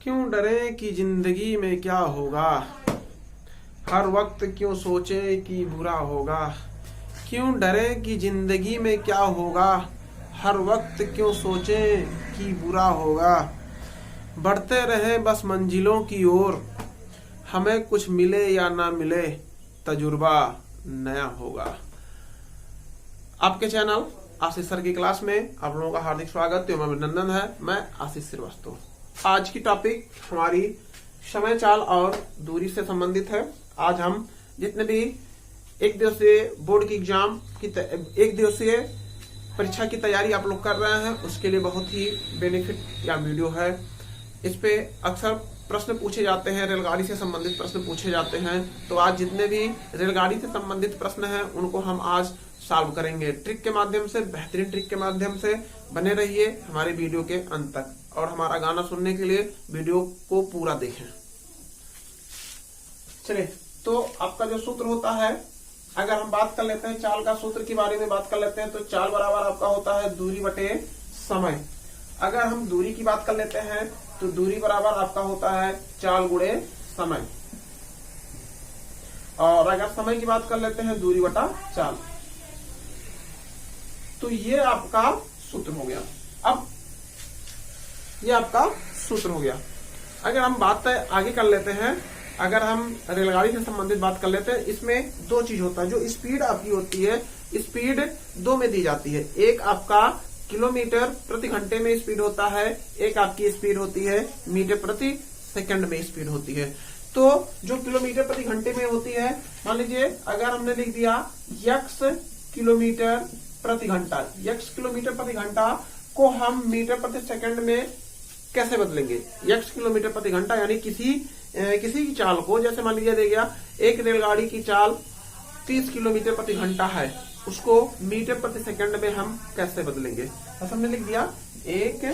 क्यों डरे कि जिंदगी में क्या होगा, हर वक्त क्यों सोचे कि बुरा होगा। क्यों डरे कि जिंदगी में क्या होगा, हर वक्त क्यों सोचे कि बुरा होगा। बढ़ते रहे बस मंजिलों की ओर, हमें कुछ मिले या ना मिले, तजुर्बा नया होगा। आपके चैनल आशीष सर की क्लास में आप लोगों का हार्दिक स्वागत है। अभिनंदन है। मैं आशीष श्रीवास्तव। आज की टॉपिक हमारी समय चाल और दूरी से संबंधित है। आज हम जितने भी एक दिवसीय बोर्ड की एग्जाम की एक दिवसीय परीक्षा की तैयारी आप लोग कर रहे हैं, उसके लिए बहुत ही बेनिफिट या वीडियो है। इस पे अक्सर प्रश्न पूछे जाते हैं, रेलगाड़ी से संबंधित प्रश्न पूछे जाते हैं। तो आज जितने भी रेलगाड़ी से संबंधित प्रश्न हैं उनको हम आज सॉल्व करेंगे ट्रिक के माध्यम से, बेहतरीन ट्रिक के माध्यम से। बने रहिए हमारे वीडियो के अंत तक और हमारा गाना सुनने के लिए वीडियो को पूरा देखें। चलिए, तो आपका जो सूत्र होता है, अगर हम बात कर लेते हैं चाल का सूत्र के बारे में बात कर लेते हैं, तो चाल बराबर आपका होता है दूरी बटे समय। अगर हम दूरी की बात कर लेते हैं तो दूरी बराबर आपका होता है चाल गुणे समय, और अगर समय की बात कर लेते हैं दूरी बटा चाल। तो ये आपका सूत्र हो गया। अब ये आपका सूत्र हो गया। अगर हम बात आगे कर लेते हैं, अगर हम रेलगाड़ी से संबंधित बात कर लेते हैं, इसमें दो चीज होता है। जो स्पीड आपकी होती है, स्पीड दो में दी जाती है। एक आपका किलोमीटर प्रति घंटे में स्पीड होता है, एक आपकी स्पीड होती है मीटर प्रति सेकंड में स्पीड होती है। तो जो किलोमीटर प्रति घंटे में होती है, मान लीजिए अगर हमने लिख दिया यक्स किलोमीटर प्रति घंटा, यक्स किलोमीटर प्रति घंटा को हम मीटर प्रति सेकंड में कैसे बदलेंगे। यक्स किलोमीटर प्रति घंटा यानी किसी की चाल को, जैसे मान लीजिए दे गया एक रेलगाड़ी की चाल 30 किलोमीटर प्रति घंटा है, उसको मीटर प्रति सेकंड में हम कैसे बदलेंगे। तो हमने लिख दिया एक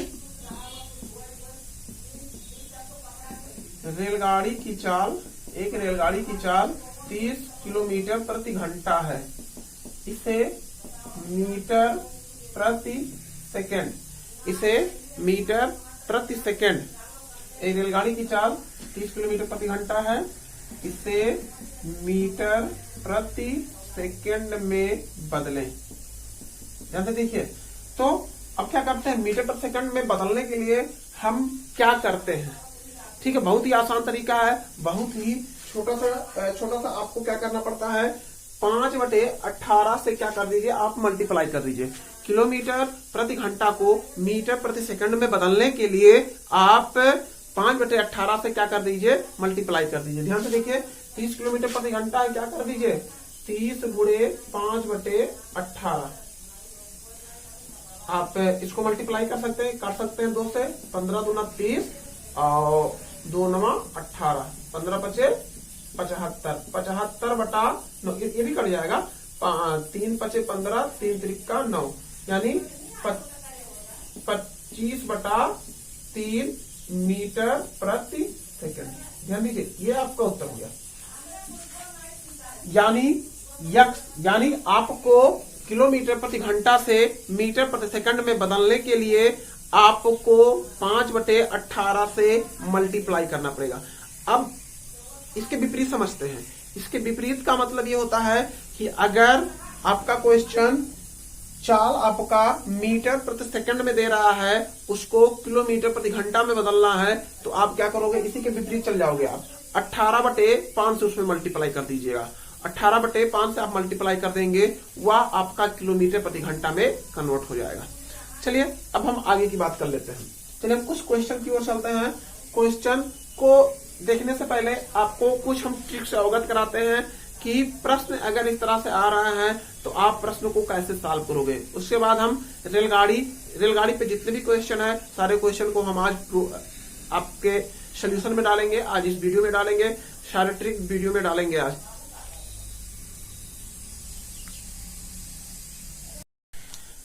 रेलगाड़ी की चाल 30 किलोमीटर प्रति घंटा है, इसे मीटर प्रति सेकंड, एक रेलगाड़ी की चाल 30 किलोमीटर प्रति घंटा है, इसे मीटर प्रति सेकंड में बदलें। ध्यान से देखिए। तो अब क्या करते हैं, मीटर प्रति सेकंड में बदलने के लिए हम क्या करते हैं। ठीक है, बहुत ही आसान तरीका है, बहुत ही छोटा सा आपको क्या करना पड़ता है, 5/18 से क्या कर दीजिए, आप मल्टीप्लाई कर दीजिए। किलोमीटर प्रति घंटा को मीटर प्रति सेकंड में बदलने के लिए आप 5/18 से क्या कर दीजिए, मल्टीप्लाई कर दीजिए। ध्यान से देखिए, 30 किलोमीटर प्रति घंटा है, क्या कर दीजिए 30 गुणे 5/18। आप इसको मल्टीप्लाई कर सकते हैं 2 से, 15 दूना 30 और 2 9 18, 15 पचे 75, 75/9, ये भी कट जाएगा। 3 पचे 15, 3 त्रिका 9, यानी 25/3 मीटर प्रति सेकंड। ध्यान दीजिए, ये आपका उत्तर हो गया। यानी आपको किलोमीटर प्रति घंटा से मीटर प्रति सेकंड में बदलने के लिए आपको 5/18 से मल्टीप्लाई करना पड़ेगा। अब इसके विपरीत समझते हैं। इसके विपरीत का मतलब ये होता है कि अगर आपका क्वेश्चन चाल आपका मीटर प्रति सेकंड में दे रहा है, उसको किलोमीटर प्रति घंटा में बदलना है, तो आप क्या करोगे, इसी के विपरीत चल जाओगे। आप 18/5 से उसमें मल्टीप्लाई कर दीजिएगा। 18/5 से आप मल्टीप्लाई कर देंगे, वह आपका किलोमीटर प्रति घंटा में कन्वर्ट हो जाएगा। चलिए, अब हम आगे की बात कर लेते हैं। चलिए, हम कुछ क्वेश्चन की ओर चलते हैं। क्वेश्चन को देखने से पहले आपको कुछ हम ट्रिक से अवगत कराते हैं कि प्रश्न अगर इस तरह से आ रहा है तो आप प्रश्न को कैसे सॉल्व करोगे। उसके बाद हम रेलगाड़ी पे जितने भी क्वेश्चन है, सारे क्वेश्चन को हम आज आपके सोल्यूशन में डालेंगे, आज इस वीडियो में डालेंगे, सारे ट्रिक वीडियो में डालेंगे आज।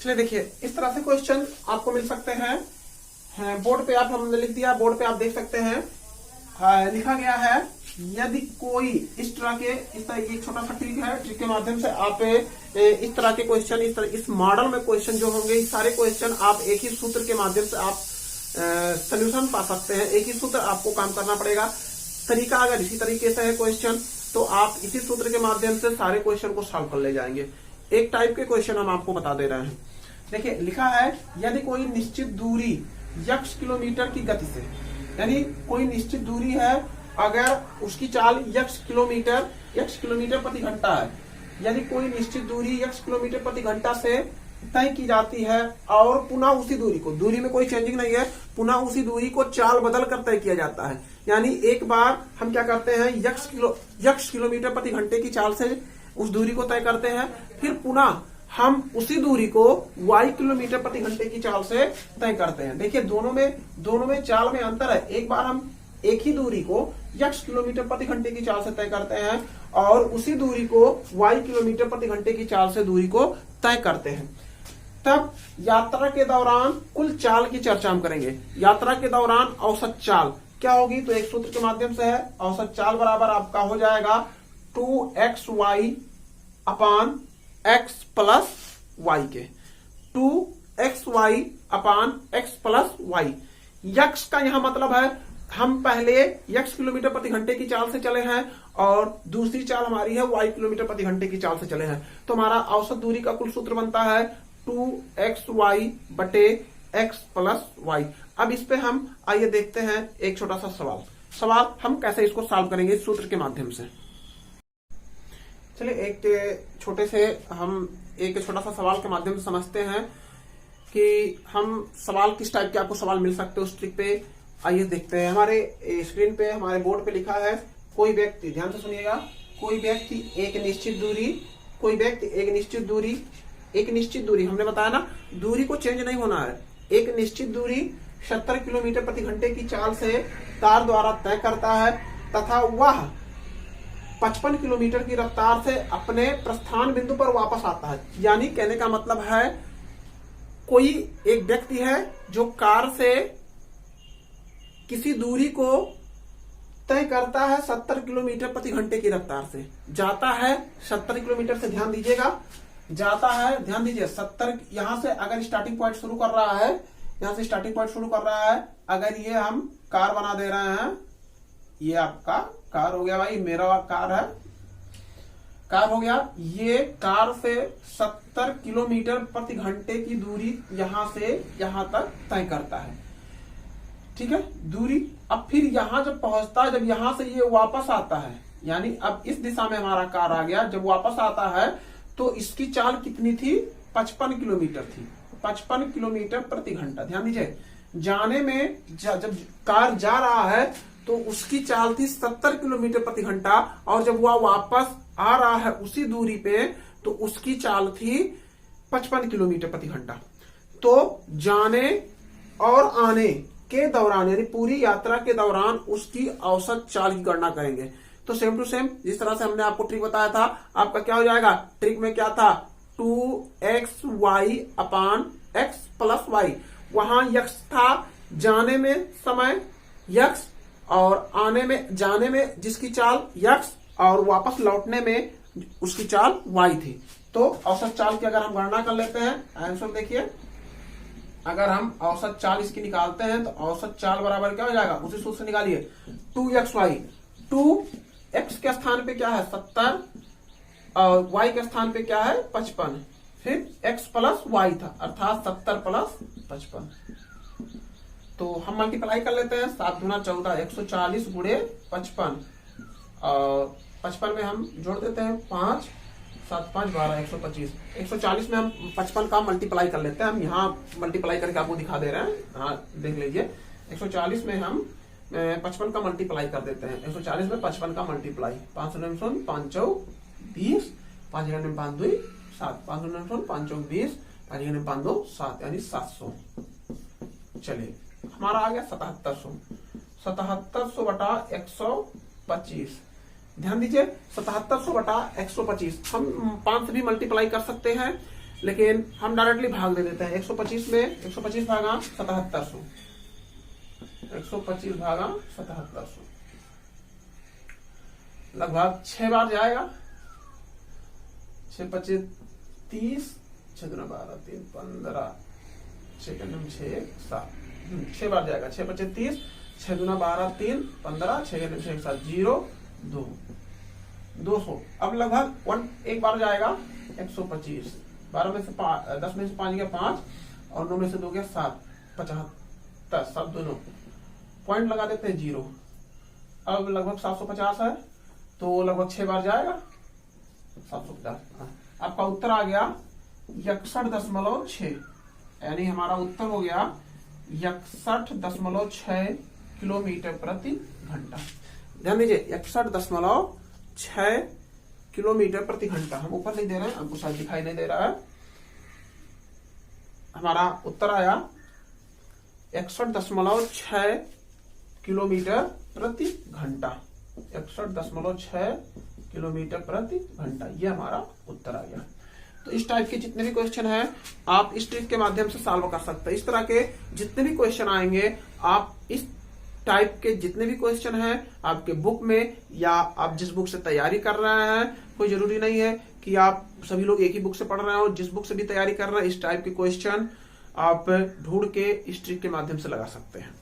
चलिए देखिए, इस तरह से क्वेश्चन आपको मिल सकते हैं। बोर्ड पे हमने लिख दिया, बोर्ड पे आप देख सकते हैं। लिखा गया है, यदि कोई इस तरह की एक छोटा सा ट्रिक है, ट्रिक के माध्यम से आप इस तरह के क्वेश्चन, इस मॉडल में क्वेश्चन जो होंगे, इस सारे क्वेश्चन आप एक ही सूत्र के माध्यम से आप सोल्यूशन पा सकते हैं। एक ही सूत्र आपको काम करना पड़ेगा। तरीका अगर इसी तरीके से है क्वेश्चन, तो आप इसी सूत्र के माध्यम से सारे क्वेश्चन को सॉल्व कर ले जाएंगे। एक टाइप के क्वेश्चन हम आपको बता दे रहे हैं। देखिए लिखा है, यदि कोई निश्चित दूरी x किलोमीटर की गति से, यानी कोई निश्चित दूरी है, अगर उसकी चाल x किलोमीटर प्रति घंटा है, यदि कोई निश्चित दूरी x किलोमीटर प्रति घंटा से तय की जाती है और पुनः उसी दूरी को, दूरी में कोई चेंजिंग नहीं है, पुनः उसी दूरी को चाल बदल कर तय किया जाता है। यानी एक बार हम क्या करते हैं, x किलोमीटर प्रति घंटे की चाल से उस दूरी को तय करते हैं, फिर पुनः हम उसी दूरी को y किलोमीटर प्रति घंटे की चाल से तय करते हैं। देखिए दोनों में चाल में अंतर है। एक बार हम एक ही दूरी को x किलोमीटर प्रति घंटे की चाल से तय करते हैं और उसी दूरी को y किलोमीटर प्रति घंटे की चाल से दूरी को तय करते हैं। तब यात्रा के दौरान कुल चाल की चर्चा हम करेंगे। यात्रा के दौरान औसत चाल क्या होगी, तो एक सूत्र के माध्यम से है। औसत चाल बराबर आपका हो जाएगा 2xy अपान x प्लस y के, 2xy अपान x प्लस y। यक्स का यहां मतलब है, हम पहले x किलोमीटर प्रति घंटे की चाल से चले हैं और दूसरी चाल हमारी है y किलोमीटर प्रति घंटे की चाल से चले हैं, तो हमारा औसत दूरी का कुल सूत्र बनता है 2xy बटे x प्लस y। अब इस पे हम आइए देखते हैं एक छोटा सा सवाल हम कैसे इसको सॉल्व करेंगे इस सूत्र के माध्यम से। चलिए एक छोटे से हम एक छोटा सा सवाल के माध्यम से समझते हैं कि हम सवाल किस टाइप के आपको सवाल मिल सकते हैं उस ट्रिक पे। आइए देखते हैं। हमारे स्क्रीन पे हमारे बोर्ड पे लिखा है, कोई व्यक्ति, ध्यान से सुनिएगा, कोई व्यक्ति एक निश्चित दूरी हमने बताया ना, दूरी को चेंज नहीं होना है। एक निश्चित दूरी 70 किलोमीटर प्रति घंटे की चाल से कार द्वारा तय करता है तथा वह 55 किलोमीटर की रफ्तार से अपने प्रस्थान बिंदु पर वापस आता है। यानी कहने का मतलब है, कोई एक व्यक्ति है जो कार से किसी दूरी को तय करता है 70 किलोमीटर प्रति घंटे की रफ्तार से, जाता है 70 किलोमीटर से, ध्यान दीजिएगा, जाता है, ध्यान दीजिए 70, यहां से अगर स्टार्टिंग पॉइंट शुरू कर रहा है, अगर ये हम कार बना दे रहे हैं, ये आपका कार हो गया भाई, मेरा कार है, कार हो गया, ये कार से 70 किलोमीटर प्रति घंटे की दूरी यहां से यहां तक तय करता है। ठीक है, दूरी। अब फिर यहां जब पहुंचता है, जब यहां से ये वापस आता है, यानी अब इस दिशा में हमारा कार आ गया, जब वापस आता है तो इसकी चाल कितनी थी, 55 किलोमीटर थी, 55 किलोमीटर प्रति घंटा। ध्यान दीजिए, जाने में जब कार जा रहा है तो उसकी चाल थी 70 किलोमीटर प्रति घंटा, और जब वह वापस आ रहा है उसी दूरी पे तो उसकी चाल थी 55 किलोमीटर प्रति घंटा। तो जाने और आने के दौरान, यानी पूरी यात्रा के दौरान उसकी औसत चाल की गणना करेंगे। तो सेम टू सेम जिस तरह से हमने आपको ट्रिक बताया था, आपका क्या हो जाएगा, ट्रिक में क्या था, 2xy अपान x प्लस y। वहां x था जाने में समय x, और जाने में जिसकी चाल x, और वापस लौटने में उसकी चाल y थी। तो औसत चाल की अगर हम गणना कर लेते हैं, आंसर देखिए, अगर हम औसत चाल इसकी निकालते हैं तो औसत चाल बराबर क्या हो जाएगा, उसी सूत्र से निकालिए, 2xy, 2x के स्थान पे क्या है 70 और y के स्थान पे क्या है 55, फिर x प्लस y था, अर्थात 70 प्लस 55। तो हम मल्टीप्लाई कर लेते हैं, 7 दूना 14, 140 गुणे 55, और 55 में हम जोड़ देते हैं 5, 7 5 12, 125। 140 में हम 55 का मल्टीप्लाई कर लेते हैं, हम यहाँ मल्टीप्लाई करके आपको दिखा दे रहे हैं, हाँ देख लीजिए। 140 में हम 55 का मल्टीप्लाई कर देते हैं, 140 में 55 का मल्टीप्लाई, 5 5 20, 5 5 2 7, 5 5 20, 5 5 2 7, यानी 700। चलिए हमारा आ गया 7700, 7700 बटा 125। ध्यान दीजिए, 7700 बटा 125, हम 5 से भी मल्टीप्लाई कर सकते हैं, लेकिन हम डायरेक्टली भाग दे देते हैं। 125 में 125 भागा 7700, 125 भागा 7700, लगभग 6 बार जाएगा, 6 25 30, 6 12 3 15, सेकंड 6 7 6 बार जाएगा, 6 × 5 = 30, 6 × 2 = 12, 3 15, 6 × 6 = 7, 0 2 200। अब लगभग एक बार जाएगा 125, 12 में से 10 में से 5 गया 5 और 9 में से 2 गया 7, 75, 7 दोनों पॉइंट लगा देते हैं 0। अब लगभग 750 है तो लगभग 6 बार जाएगा 750। आपका उत्तर आ गया 61.6, यानी हमारा उत्तर हो गया 61.6 किलोमीटर प्रति घंटा। ध्यान दीजिए 61.6 किलोमीटर प्रति घंटा। हम ऊपर नहीं दे रहे हैं, आपको शायद दिखाई नहीं दे रहा है। हमारा उत्तर आया 61.6 किलोमीटर प्रति घंटा। 61.6 किलोमीटर प्रति घंटा, ये हमारा उत्तर आ गया। तो इस टाइप के जितने भी क्वेश्चन हैं आप इस ट्रिक के माध्यम से सॉल्व कर सकते हैं। इस तरह के जितने भी क्वेश्चन आएंगे, आप इस टाइप के जितने भी क्वेश्चन हैं आपके बुक में या आप जिस बुक से तैयारी कर रहे हैं, कोई जरूरी नहीं है कि आप सभी लोग एक ही बुक से पढ़ रहे हो, जिस बुक से भी तैयारी कर रहे हैं इस टाइप के क्वेश्चन आप ढूंढ के इस ट्रिक के माध्यम से लगा सकते हैं।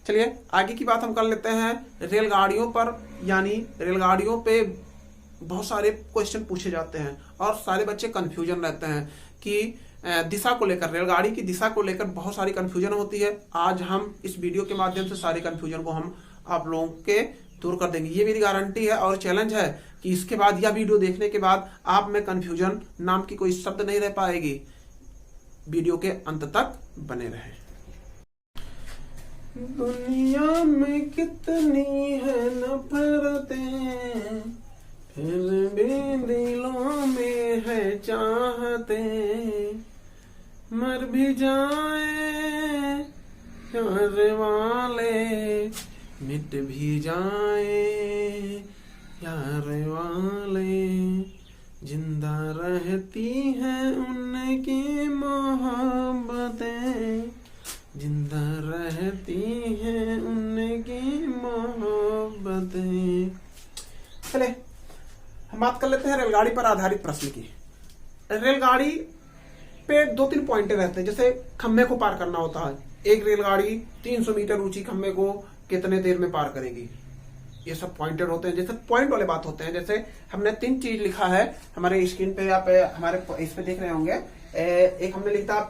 चलिए आगे की बात हम कर लेते हैं रेलगाड़ियों पर। यानी रेलगाड़ियों पे बहुत सारे क्वेश्चन पूछे जाते हैं और सारे बच्चे कंफ्यूजन रहते हैं कि दिशा को लेकर, रेलगाड़ी की दिशा को लेकर बहुत सारी कंफ्यूजन होती है। आज हम इस वीडियो के माध्यम से सारी कंफ्यूजन को हम आप लोगों के दूर कर देंगे। ये मेरी गारंटी है और चैलेंज है कि इसके बाद यह वीडियो देखने के बाद आप में कंफ्यूजन नाम की कोई शब्द नहीं रह पाएगी। वीडियो के अंत तक बने रहे। दुनिया में कितनी है नफरतें, फिर भी दिलों में है चाहते, मर भी जाए प्यार वाले, मिट भी जाए यार वाले, जिंदा रहती हैं उनकी मोहब्बतें, जिंदा रहती हैं उनकी मोहब्बतें। चले हम बात कर लेते हैं रेलगाड़ी पर आधारित प्रश्न की। रेलगाड़ी पे 2-3 पॉइंटें रहते हैं। जैसे खम्भे को पार करना होता है, एक रेलगाड़ी 300 मीटर ऊंची खम्भे को कितने देर में पार करेगी, ये सब पॉइंटेड होते हैं। जैसे पॉइंट वाले बात होते हैं, जैसे हमने 3 चीज लिखा है हमारे स्क्रीन पे, आप हमारे इस पे देख रहे होंगे। एक हमने लिखा,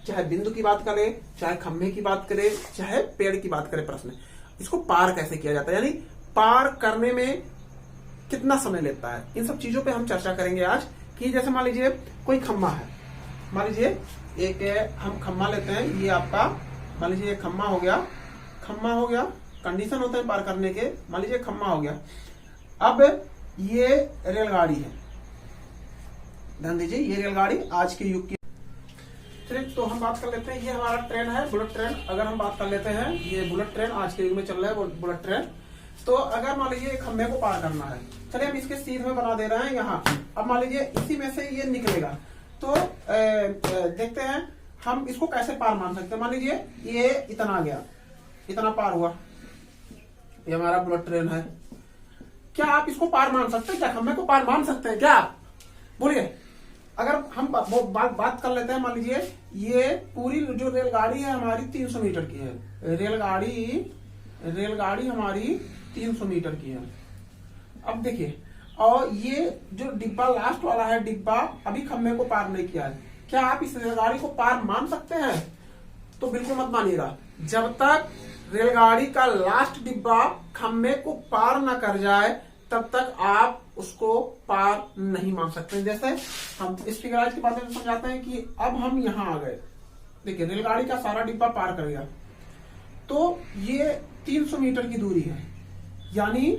चाहे बिंदु की बात करें, चाहे खम्भे की बात करें, चाहे पेड़ की बात करें, प्रश्न इसको पार कैसे किया जाता है, यानी पार करने में कितना समय लेता है, इन सब चीजों पे हम चर्चा करेंगे आज। कि जैसे मान लीजिए कोई खम्भा है, मान लीजिए एक हम खम्भा लेते हैं, ये आपका मान लीजिए खम्भा हो गया, कंडीशन होते हैं पार करने के। मान लीजिए खम्भा हो गया, अब ये रेलगाड़ी है, ध्यान दीजिए ये रेलगाड़ी आज के युग की। चलिए तो हम बात कर लेते हैं, ये हमारा ट्रेन है, बुलेट ट्रेन। अगर हम बात कर लेते हैं, ये बुलेट ट्रेन आज के युग में चल रहा है, बुलेट ट्रेन। तो अगर मान लीजिए खम्भे को पार करना है, चलिए हम इसके सीध में बना दे रहे हैं यहाँ। अब मान लीजिए इसी में से ये निकलेगा, तो देखते हैं हम इसको कैसे पार मान सकते हैं। मान लीजिए ये इतना आ गया, इतना पार हुआ, ये हमारा बुलेट ट्रेन है। क्या आप इसको पार मान सकते हैं? क्या खम्भे को पार मान सकते हैं क्या आप? बोलिए। अगर हम बात कर लेते हैं, मान लीजिए ये पूरी जो रेलगाड़ी है हमारी 300 मीटर की है, रेलगाड़ी हमारी 300 मीटर की है। अब देखिए, और ये जो डिब्बा लास्ट वाला है, डिब्बा अभी खम्भे को पार नहीं किया है। क्या आप इस रेलगाड़ी को पार मान सकते हैं? तो बिल्कुल मत मानिएगा। जब तक रेलगाड़ी का लास्ट डिब्बा खम्भे को पार न कर जाए तब तक आप उसको पार नहीं मान सकते। जैसे हम इस फिगराइज के बारे में समझाते हैं कि अब हम यहां आ गए, देखिए रेलगाड़ी का सारा डिब्बा पार कर गया, तो ये 300 मीटर की दूरी है। यानी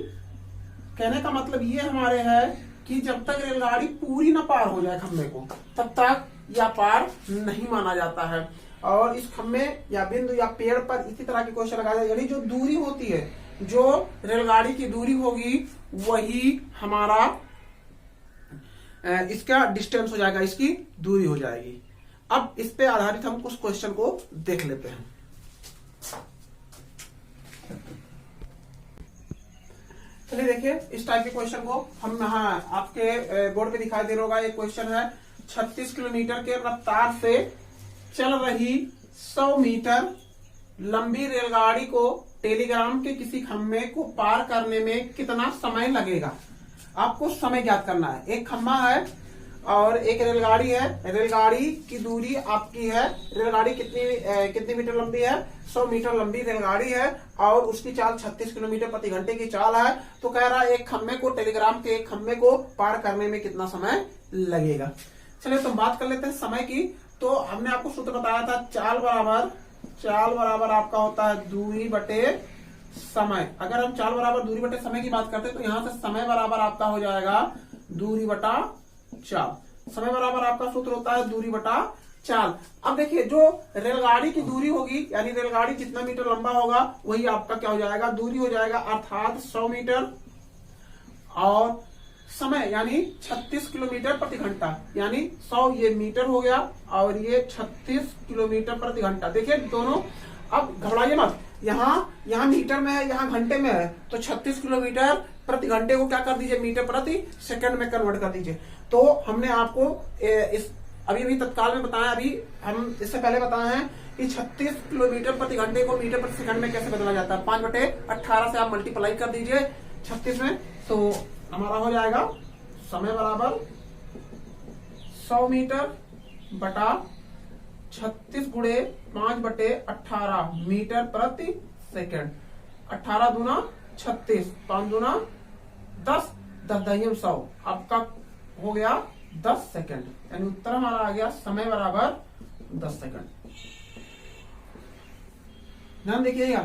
कहने का मतलब ये हमारे है कि जब तक रेलगाड़ी पूरी ना पार हो जाए खम्भे को, तब तक यह पार नहीं माना जाता है। और इस खम्भे या बिंदु या पेड़ पर इसी तरह के क्वेश्चन लगाया जाए, यानी जो दूरी होती है, जो रेलगाड़ी की दूरी होगी वही हमारा इसका डिस्टेंस हो जाएगा, इसकी दूरी हो जाएगी। अब इस पे आधारित हम कुछ क्वेश्चन को देख लेते हैं। चलिए देखिए इस टाइप के क्वेश्चन को हम आपके बोर्ड पे दिखाई दे रहा होगा। एक क्वेश्चन है 36 किलोमीटर के रफ्तार से चल रही 100 मीटर लंबी रेलगाड़ी को टेलीग्राम के किसी खंभे को पार करने में कितना समय लगेगा। आपको समय ज्ञात करना है। एक खंभा है और एक रेलगाड़ी है। रेलगाड़ी की दूरी आपकी है। रेलगाड़ी कितनी मीटर लंबी है? 100 मीटर लंबी रेलगाड़ी है और उसकी चाल 36 किलोमीटर प्रति घंटे की चाल है। तो कह रहा है एक खंभे को, टेलीग्राम के एक खंभे को पार करने में कितना समय लगेगा। चलिए तो बात कर लेते हैं समय की। तो हमने आपको सूत्र बताया था, चाल बराबर आपका होता है दूरी बटे समय। अगर हम चाल बराबर दूरी बटे समय की बात करते हैं तो यहां से समय बराबर आपका हो जाएगा दूरी बटा चाल। समय बराबर आपका सूत्र होता है दूरी बटा चाल। अब देखिए, जो रेलगाड़ी की दूरी होगी, यानी रेलगाड़ी जितना मीटर लंबा होगा वही आपका क्या हो जाएगा, दूरी हो जाएगा, अर्थात 100 मीटर। और समय यानी 36 किलोमीटर प्रति घंटा, यानी 100 ये मीटर हो गया और ये 36 किलोमीटर प्रति घंटा। देखिए दोनों, अब घबराइए मत, यहाँ मीटर में है, यहाँ घंटे में है, तो 36 किलोमीटर प्रति घंटे को क्या कर दीजिए, मीटर प्रति सेकंड में कन्वर्ट कर दीजिए। तो हमने आपको इस अभी तत्काल में बताया, अभी हम इससे पहले बताए हैं कि 36 किलोमीटर प्रति घंटे को मीटर प्रति सेकंड में कैसे बदला जाता है। 5/18 से आप मल्टीप्लाई कर दीजिए 36 में, तो हमारा हो जाएगा समय बराबर 100 मीटर बटा 36 गुणे 5/18 मीटर प्रति सेकंड। 18 दूना 36, 5 दूना 10, 10 दहियम 100, आपका हो गया 10 सेकंड। यानी उत्तर हमारा आ गया समय बराबर 10 सेकंड। ध्यान देखिएगा।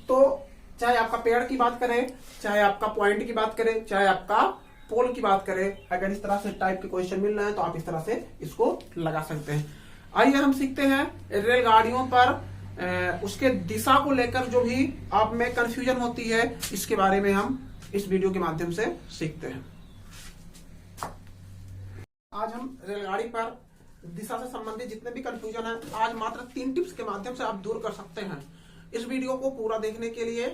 तो चाहे आपका पेड़ की बात करें, चाहे आपका पॉइंट की बात करें, चाहे आपका पोल की बात करें, अगर इस तरह से टाइप के क्वेश्चन मिल रहे हैं तो आप इस तरह से इसको लगा सकते हैं। आइए हम सीखते हैं रेलगाड़ियों पर उसके दिशा को लेकर जो भी आप में कंफ्यूजन होती है, इसके बारे में हम इस वीडियो के माध्यम से सीखते हैं। आज हम रेलगाड़ी पर दिशा से संबंधित जितने भी कंफ्यूजन है, आज मात्र 3 टिप्स के माध्यम से आप दूर कर सकते हैं। इस वीडियो को पूरा देखने के लिए,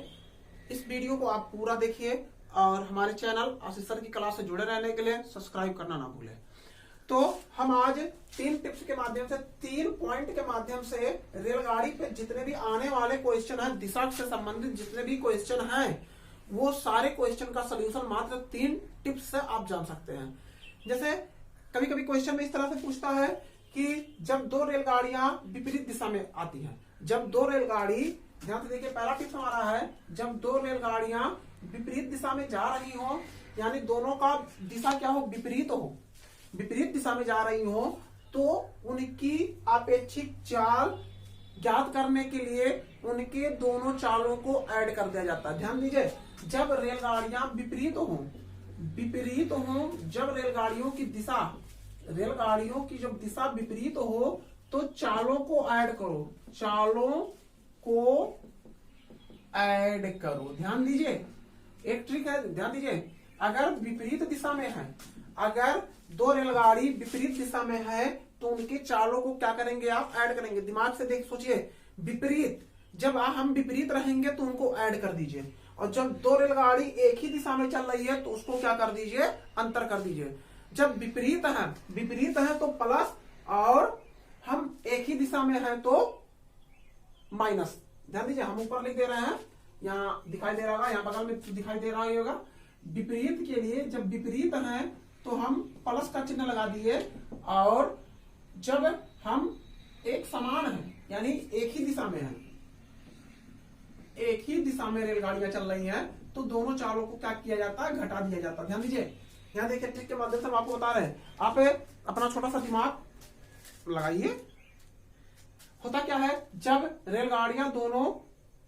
इस वीडियो को आप पूरा देखिए और हमारे चैनल आशीष सर की क्लास से जुड़े रहने के लिए सब्सक्राइब करना ना भूलें। तो हम आज 3 टिप्स के माध्यम से, 3 पॉइंट के माध्यम से रेलगाड़ी पे जितने भी आने वाले क्वेश्चन हैं, दिशा से संबंधित जितने भी क्वेश्चन हैं, वो सारे क्वेश्चन का सोल्यूशन मात्र 3 टिप्स से आप जान सकते हैं। जैसे कभी कभी क्वेश्चन में इस तरह से पूछता है कि जब 2 रेलगाड़ियां विपरीत दिशा में आती हैं, जब 2 रेलगाड़ी, ध्यान से देखिए, पहला टिप्स हमारा है, जब 2 रेलगाड़ियां विपरीत दिशा में जा रही हो, यानी दोनों का दिशा क्या हो, विपरीत हो, विपरीत दिशा में जा रही हो, तो उनकी आपेक्षिक चाल ज्ञात करने के लिए उनके दोनों चालों को ऐड कर दिया जाता है। ध्यान दीजिए, जब रेलगाड़ियां विपरीत हो, जब रेलगाड़ियों की जब दिशा विपरीत हो, तो चालों को ऐड करो, चालों को ऐड करो। ध्यान दीजिए, एक ट्रिक है, ध्यान दीजिए, अगर विपरीत दिशा में है, अगर 2 रेलगाड़ी विपरीत दिशा में है, तो उनके चालों को क्या करेंगे, आप ऐड करेंगे। दिमाग से देख सोचिए, विपरीत, जब हम विपरीत रहेंगे तो उनको ऐड कर दीजिए, और जब 2 रेलगाड़ी एक ही दिशा में चल रही है तो उसको क्या कर दीजिए, अंतर कर दीजिए। जब विपरीत है तो प्लस, और हम एक ही दिशा में है तो माइनस। ध्यान दीजिए, हम ऊपर लिख दे रहे हैं, यहाँ दिखाई दे रहा होगा, यहाँ बगल में दिखाई दे रहा होगा। विपरीत के लिए जब विपरीत है तो हम प्लस का चिन्ह लगा दिए, और जब हम एक समान है, यानी एक ही दिशा में है, एक ही दिशा में रेलगाड़ियां चल रही हैं, तो दोनों चालों को क्या किया जाता है, घटा दिया जाता है। ध्यान दीजिए, यहाँ देखिए ट्रिक के माध्यम से हम आपको बता रहे हैं, आप अपना छोटा सा दिमाग लगाइए। होता क्या है, जब रेलगाड़ियां दोनों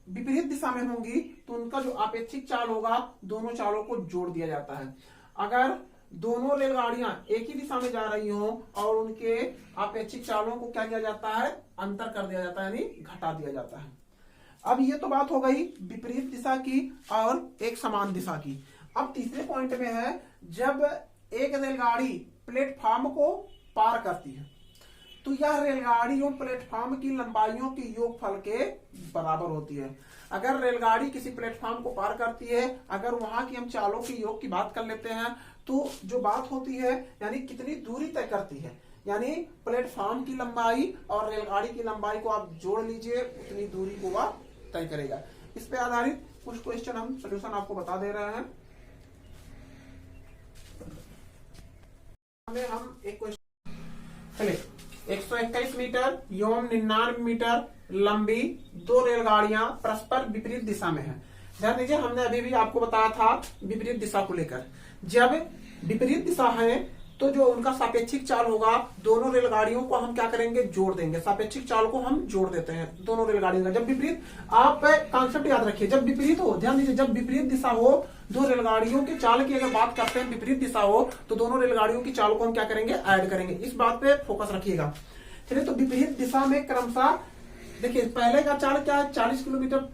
विपरीत दिशा में होंगी तो उनका जो आपेक्षिक चाल होगा, दोनों चालों को जोड़ दिया जाता है। अगर दोनों रेलगाड़ियां एक ही दिशा में जा रही हो और उनके आपेक्षिक चालों को क्या किया जाता है, अंतर कर दिया जाता है, यानी घटा दिया जाता है। अब ये तो बात हो गई विपरीत दिशा की और एक समान दिशा की। अब तीसरे पॉइंट में है, जब एक रेलगाड़ी प्लेटफॉर्म को पार करती है, तो यह रेलगाड़ियों प्लेटफॉर्म की लंबाइयों के योगफल के बराबर होती है। अगर रेलगाड़ी किसी प्लेटफॉर्म को पार करती है, अगर वहां की हम चालों के योग की बात कर लेते हैं, तो जो बात होती है, यानी कितनी दूरी तय करती है, यानी प्लेटफॉर्म की लंबाई और रेलगाड़ी की लंबाई को आप जोड़ लीजिए, उतनी दूरी को वह तय करेगा। इस पे आधारित कुछ क्वेश्चन हम सोल्यूशन आपको बता दे रहे हैं। हम एक क्वेश्चन चलिए, 121 मीटर एवं 99 मीटर लंबी दो रेलगाड़ियां परस्पर विपरीत दिशा में हैं। ध्यान दीजिए, हमने अभी भी आपको बताया था विपरीत दिशा को लेकर। जब विपरीत दिशा है तो जो उनका सापेक्षिक चाल होगा, दोनों रेलगाड़ियों को हम क्या करेंगे, जोड़ देंगे। सापेक्षिक चाल को हम जोड़ देते हैं दोनों रेलगाड़ियों का। जब विपरीत, आप कॉन्सेप्ट याद रखिए, जब विपरीत हो, ध्यान दीजिए, जब विपरीत दिशा हो, दो रेलगाड़ियों के चाल की अगर बात करते हैं, विपरीत दिशा हो तो दोनों रेलगाड़ियों की चाल को हम क्या करेंगे, ऐड करेंगे। इस बात पे फोकस रखिएगा। चलिए, तो विपरीत दिशा में क्रमशः देखिए, पहले का चाल क्या है, 40 किलोमीटर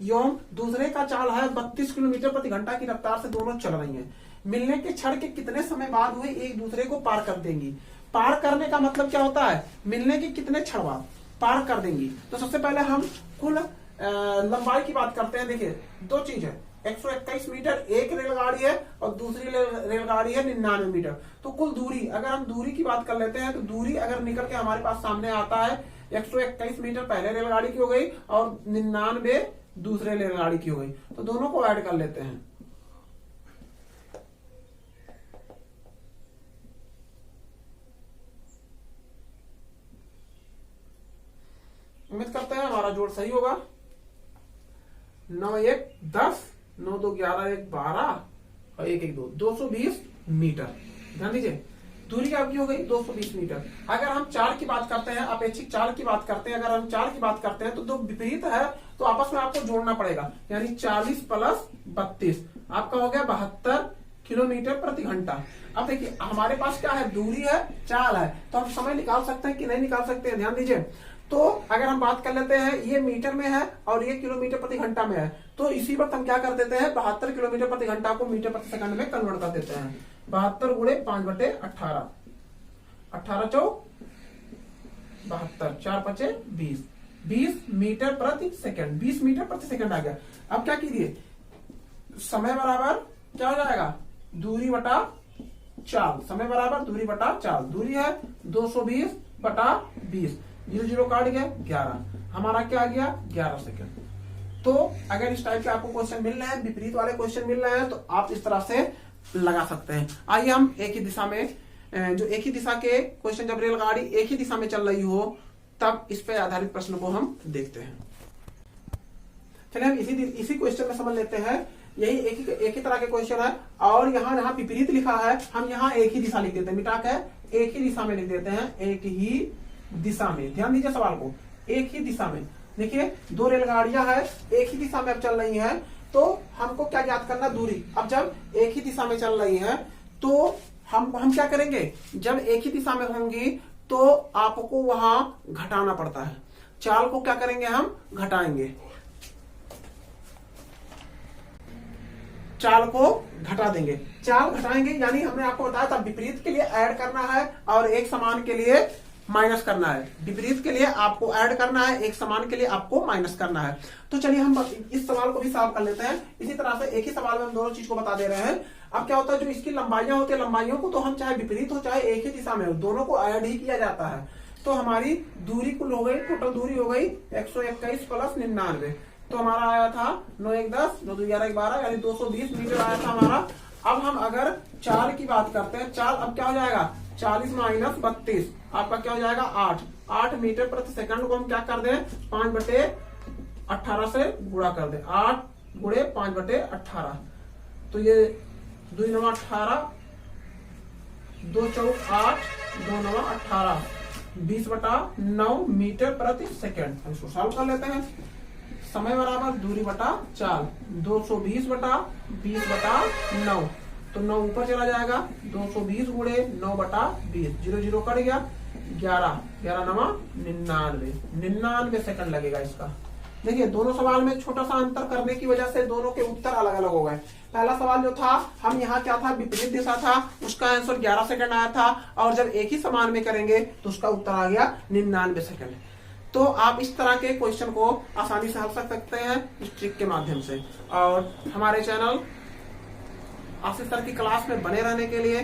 एवं दूसरे का चाल है 32 किलोमीटर प्रति घंटा की रफ्तार से दोनों चल रही हैं। मिलने के क्षण के कितने समय बाद वे एक दूसरे को पार कर देंगी। पार करने का मतलब क्या होता है, मिलने के कितने क्षण बाद पार कर देंगी। तो सबसे पहले हम कुल लंबाई की बात करते हैं। देखिए, दो चीज है, 121 मीटर एक रेलगाड़ी है और दूसरी रेलगाड़ी है 99 मीटर। तो कुल दूरी, अगर हम दूरी की बात कर लेते हैं तो दूरी अगर निकल के हमारे पास सामने आता है, 121 मीटर पहले रेलगाड़ी की हो गई और 99 दूसरे रेलगाड़ी की हो गई। तो दोनों को ऐड कर लेते हैं। उम्मीद करते हैं हमारा जोड़ सही होगा। 9 1 10, 9 2 11, 1 12 और 1 1 2, 220 मीटर। ध्यान दीजिए, दूरी आपकी हो गई 220 मीटर। अगर हम चाल की बात करते हैं, अपेक्षिक चाल की बात करते हैं, अगर हम चाल की बात करते हैं तो दो विपरीत है तो आपस में आपको जोड़ना पड़ेगा। यानी 40 प्लस 32 आपका हो गया 72 किलोमीटर प्रति घंटा। अब देखिए, हमारे पास क्या है, दूरी है, चाल है, तो हम समय निकाल सकते हैं कि नहीं निकाल सकते हैं। ध्यान दीजिए, तो अगर हम बात कर लेते हैं, ये मीटर में है और ये किलोमीटर प्रति घंटा में है, तो इसी वक्त हम क्या कर देते हैं, 72 किलोमीटर प्रति घंटा को मीटर प्रति सेकंड में कन्वर्ट कर देते हैं। 72 गुणे 5/18, 18 चौक 72, 4 5 20, 20 मीटर प्रति सेकंड, 20 मीटर प्रति सेकंड आ गया। अब क्या कीजिए, समय बराबर क्या हो जाएगा, दूरी बटा चाल। समय बराबर दूरी बटा चाल। दूरी है 220 बटा 20, 0 0 काट गया 11, हमारा क्या आ गया 11 सेकंड। तो अगर इस टाइप के आपको क्वेश्चन मिल रहे हैं, विपरीत वाले क्वेश्चन मिल रहे हैं, तो आप इस तरह से लगा सकते हैं। आइए हम एक ही दिशा में, जो एक ही दिशा के क्वेश्चन, जब रेलगाड़ी एक ही दिशा में चल रही हो तब इस पे आधारित प्रश्न को हम देखते हैं। चलिए, हम इसी क्वेश्चन में समझ लेते हैं। यही एक ही तरह के क्वेश्चन है और यहाँ विपरीत लिखा है, हम यहाँ एक ही दिशा लिख देते हैं, मिटा के एक ही दिशा में लिख देते हैं, एक ही दिशा में। ध्यान दीजिए सवाल को, एक ही दिशा में। देखिए, दो रेलगाड़ियां हैं, एक ही दिशा में अब चल रही हैं, तो हमको क्या ज्ञात करना, दूरी। अब जब एक ही दिशा में चल रही हैं तो हम क्या करेंगे, जब एक ही दिशा में होंगी तो आपको वहां घटाना पड़ता है। चाल को क्या करेंगे, हम घटाएंगे, चाल को घटा देंगे। चाल घटाएंगे यानी हमने आपको बताया था, विपरीत के लिए ऐड करना है और एक समान के लिए माइनस करना है। विपरीत के लिए आपको ऐड करना है, एक समान के लिए आपको माइनस करना है। तो चलिए हम इस सवाल को भी सॉल्व कर लेते हैं। इसी तरह से एक ही सवाल में हम दोनों चीज को बता दे रहे हैं। अब क्या होता है, जो इसकी लंबाइयां होती है, लंबाइयों को तो हम चाहे विपरीत हो चाहे एक ही दिशा में हो, दोनों को ऐड ही किया जाता है। तो हमारी दूरी कुल हो गई, टोटल दूरी हो गई 121 प्लस 99। तो हमारा आया था 9 1 10, 9 2 11 12, यानी 220 मीटर आया था हमारा। अब हम अगर चाल की बात करते हैं, चाल अब क्या हो जाएगा, 40 माइनस 32 आपका क्या हो जाएगा 8 मीटर प्रति सेकंड को हम क्या कर दें, 5/18 से गुणा कर दें। 8 गुणे 5/18, तो ये 2 9 18, 2 चौक 8, 2 9 18, 20/9 मीटर प्रति सेकंड। हम इसको सॉल्व कर लेते हैं। समय बराबर दूरी बटा चाल, 220 बटा 20/9, तो 9 ऊपर चला जाएगा, 220 गुणे 9/20, 0 0 कट गया, 11 11 9 99 सेकंड लगेगा इसका। देखिए, दोनों सवाल में छोटा सा अंतर करने की वजह से दोनों के उत्तर अलग अलग हो गए। पहला सवाल जो था, हम यहाँ क्या था, विपरीत दिशा था, उसका आंसर 11 सेकंड आया था, और जब एक ही समान में करेंगे तो उसका उत्तर आ गया 99 सेकंड। तो आप इस तरह के क्वेश्चन को आसानी से हल कर सकते हैं इस ट्रिक के माध्यम से। और हमारे चैनल आशीष सर की क्लास में बने रहने के लिए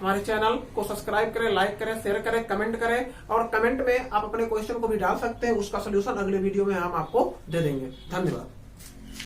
हमारे चैनल को सब्सक्राइब करें, लाइक करें, शेयर करें, कमेंट करें और कमेंट में आप अपने क्वेश्चन को भी डाल सकते हैं। उसका सोल्यूशन अगले वीडियो में हम आपको दे देंगे। धन्यवाद।